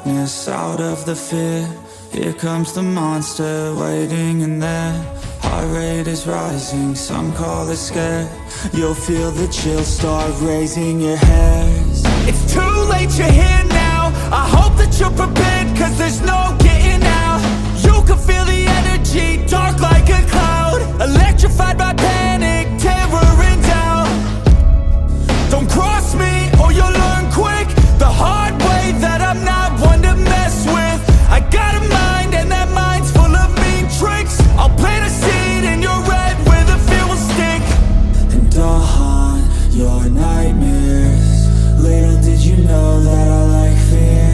darkness, out of the fear. Here comes the monster, waiting in there. Heart rate is rising, some call it scared. You'll feel the chill start raising your hairs. It's too late, you're here now. I hope that you're prepared, cause there's no getting out. You can feel the energy, dark like a cloud. Electrified by panic, terror and doubt. Don't cross me, or you'll learn quick the hard way that I'm not one to mess with. I got a mind, and that mind's full of mean tricks. I'll plant a seed in your head where the fear will stick. And I'll haunt your nightmares. Little did you know that I like fear.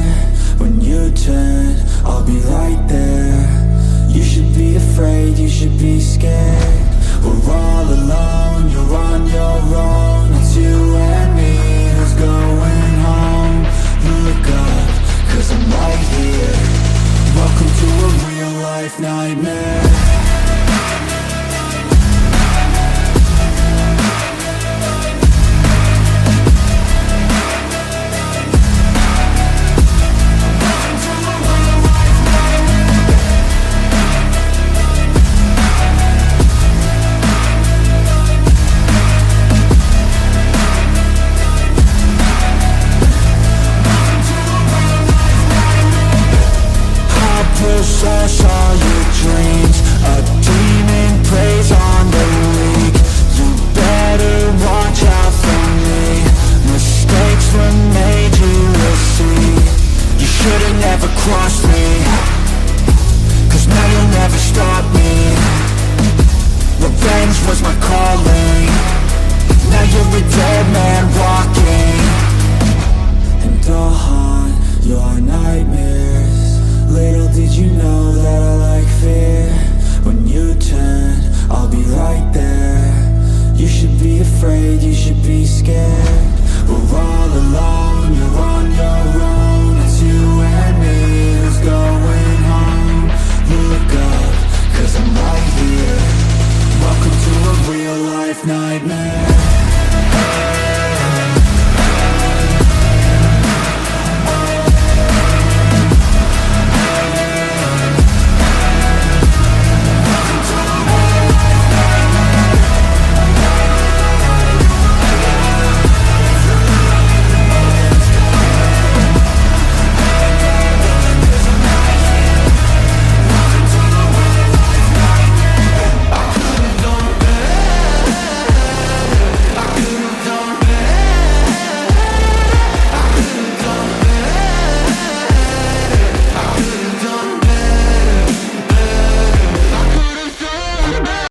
When you turn, I'll be right there. You should be afraid, you should be scared. We're all alone, you're on your own. It's you and me, who's going home? Look up, cause I'm right here. Welcome to a real life nightmare. Possess all your dreams. A demon preys on the weak. You better watch out for me. Mistakes were made, you will see. You should've never crossed me, cause now you'll never stop me. Revenge was my calling. Now you're a dead man walking. And I'll haunt your nightmares. Little did you know that I like fear. When you turn, I'll be right there. You should be afraid, you should be scared. We're all alone, you're on your own. It's you and me, who's going